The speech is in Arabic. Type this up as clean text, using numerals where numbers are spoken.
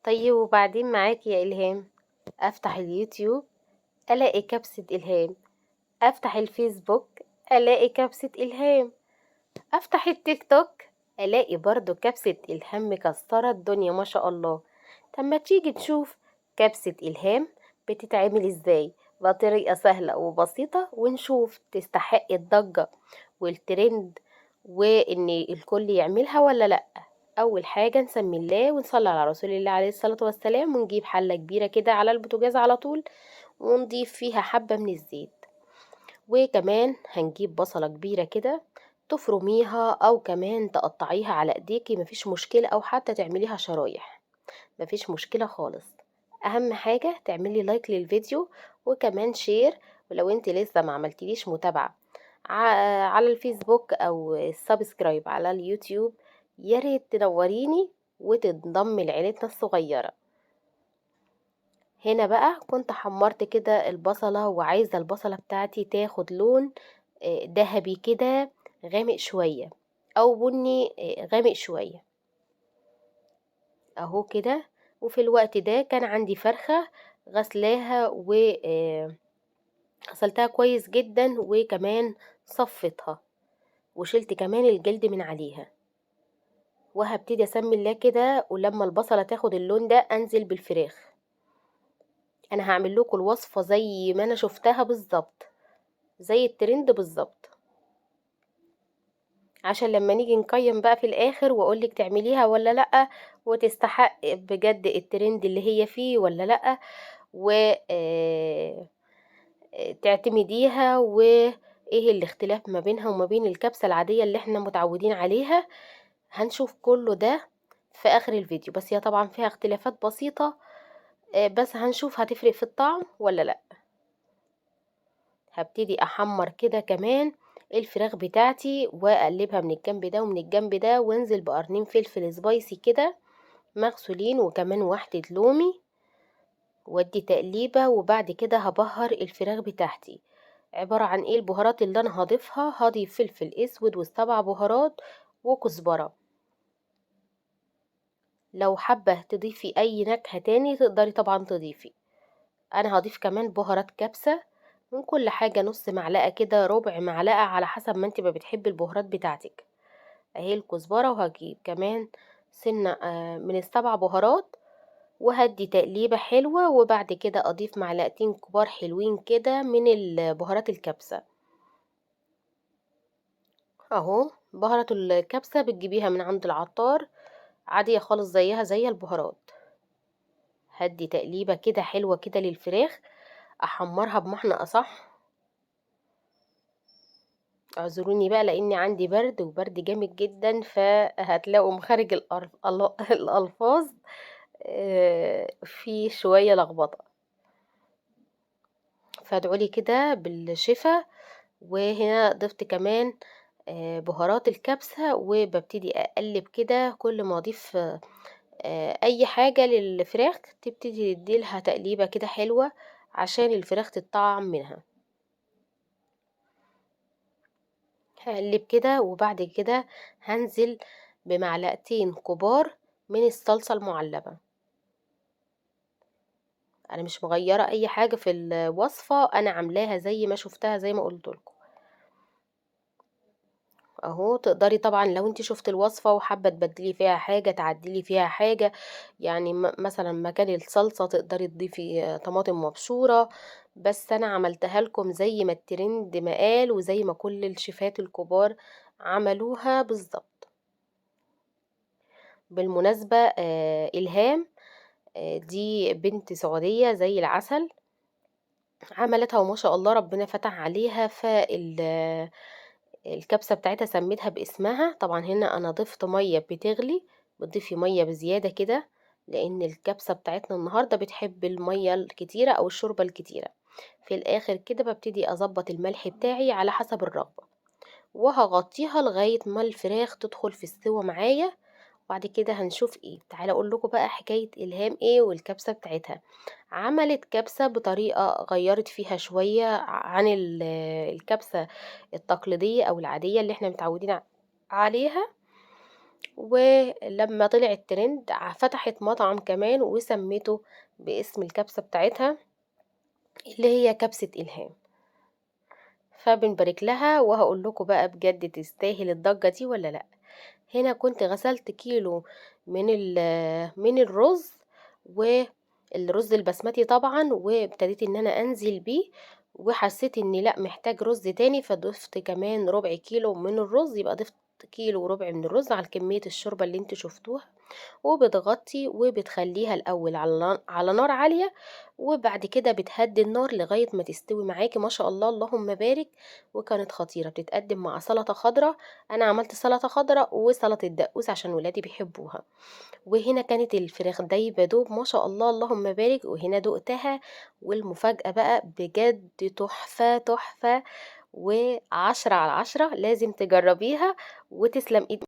طيب وبعدين معاك يا إلهام، أفتح اليوتيوب ألاقي كبسة إلهام، أفتح الفيسبوك ألاقي كبسة إلهام، أفتح التيك توك ألاقي برضو كبسة إلهام مكسرة الدنيا ما شاء الله. طب ما تيجي تشوف كبسة إلهام بتتعمل إزاي بطريقة سهلة وبسيطة، ونشوف تستحق الضجة والترند وإن الكل يعملها ولا لأ. أول حاجة نسمي الله ونصلي على رسول الله عليه الصلاة والسلام، ونجيب حلة كبيرة كده على البوتاجاز على طول، ونضيف فيها حبة من الزيت. وكمان هنجيب بصلة كبيرة كده تفرميها أو كمان تقطعيها على ايديكي، مفيش مشكلة، أو حتى تعمليها شرايح، مفيش مشكلة خالص. أهم حاجة تعملي لايك للفيديو وكمان شير. ولو انت لسه ما عملتليش متابعة على الفيسبوك أو سبسكرايب على اليوتيوب، ياريت تنوريني وتنضمي لعيلتنا الصغيرة. هنا بقى كنت حمرت كده البصلة، وعايزة البصلة بتاعتي تاخد لون دهبي كده، غامق شوية أو بني غامق شوية أهو كده. وفي الوقت ده كان عندي فرخة غسلاها وغسلتها كويس جدا، وكمان صفتها وشلت كمان الجلد من عليها. وهبتدي أسمي الله كده، ولما البصلة تاخد اللون ده أنزل بالفراخ. أنا هعمل لكم الوصفة زي ما أنا شفتها بالظبط، زي الترند بالظبط، عشان لما نيجي نقيم بقى في الاخر واقولك تعمليها ولا لأ، وتستحق بجد الترند اللي هي فيه ولا لأ، و تعتمديها، وايه الاختلاف ما بينها وما بين الكبسة العادية اللي احنا متعودين عليها. هنشوف كله ده في اخر الفيديو، بس هي طبعا فيها اختلافات بسيطة، بس هنشوف هتفرق في الطعم ولا لأ. هبتدي احمر كده كمان الفراخ بتاعتي واقلبها من الجنب ده ومن الجنب ده، وانزل بقرنين فلفل سبايسي كده مغسولين، وكمان واحدة لومي، وادي تقليبة. وبعد كده هبهر الفراخ بتاعتي. عبارة عن ايه البهارات اللي انا هضيفها؟ هضيف فلفل اسود والسبع بهارات وكزبرة. لو حابة تضيفي اي نكهة تاني تقدري طبعا تضيفي. انا هضيف كمان بهارات كبسة، من كل حاجة نص معلقة كده، ربع معلقة، على حسب ما انت بتحبي البهارات بتاعتك. اهي الكزبرة، وهجيب كمان سنة من السبع بهارات، وهدي تقليبة حلوة. وبعد كده اضيف معلقتين كبار حلوين كده من البهارات الكبسة. اهو بهارات الكبسة بتجيبيها من عند العطار، عادية خالص زيها زي البهارات. هدي تقليبة كده حلوة كده للفراخ، احمرها بمعنى اصح. اعذروني بقى لاني عندي برد، وبرد جامد جدا، فهتلاقوا مخارج الالفاظ في شوية لخبطة، فادعولي كده بالشفا. وهنا ضفت كمان بهارات الكبسة، وببتدي اقلب كده كل ما اضيف اي حاجة للفراخ تبتدي تديلها تقليبة كده حلوة عشان الفراخ تتطعم منها. هقلب كده، وبعد كده هنزل بمعلقتين كبار من الصلصة المعلبة. انا مش مغيرة اي حاجة في الوصفة، انا عاملاها زي ما شفتها زي ما قلت لكم. اهو تقدري طبعا لو انت شفت الوصفة وحابة تبدلي فيها حاجة تعدلي فيها حاجة، يعني مثلا مكان الصلصة تقدري تضيفي طماطم مبشورة، بس انا عملتها لكم زي ما الترند ما قال، وزي ما كل الشيفات الكبار عملوها بالظبط. بالمناسبة إلهام دي بنت سعودية زي العسل، عملتها وما شاء الله ربنا فتح عليها. الكبسة بتاعتها سميتها باسمها. طبعا هنا أنا ضفت مية بتغلي، بتضيفي مية بزيادة كده، لأن الكبسة بتاعتنا النهاردة بتحب المية الكتيرة أو الشوربة الكتيرة. في الآخر كده ببتدي أظبط الملح بتاعي على حسب الرغبة، وهغطيها لغاية ما الفراخ تدخل في السوا معايا. وبعد كده هنشوف ايه. تعالى اقول لكم بقى حكاية إلهام ايه والكبسة بتاعتها. عملت كبسة بطريقة غيرت فيها شوية عن الكبسة التقليدية او العادية اللي احنا متعودين عليها. ولمّا طلع الترند فتحت مطعم كمان وسمِّته باسم الكبسة بتاعتها اللي هي كبسة إلهام. فبنبارك لها، وهاقول لكم بقى بجد تستاهل الضجة دي والّا لأ. هنا كنت غسلت كيلو من الرز، والرز البسمتي طبعًا، وابتديت إن أنا أنزل بيه، وحسيت إني لأ محتاج رز تاني، فضِفت كمان ربع كيلو من الرز، يبقى ضِفت كيلو وربع من الرز على كمية الشوربة اللي أنتم شُفتوها. وبتغطّي وبتخلّيها الأول على نار عالية، وبعد كده بتهدّي النار لغاية ما تستوي معاكِ ما شاء الله اللهم بارك. وكانت خطيرة، بتتقدّم مع سلطة خضرا. أنا عملت سلطة خضرا وسلطة دقوس عشان ولادي بيحبوها. وهنا كانت الفراخ دايبة دوب ما شاء الله اللهم بارك، وهنا دُقتها، والمفاجأة بقى بجد تحفة، تحفة، و10 على 10 لازم تجرّبيها، وتسلم إيد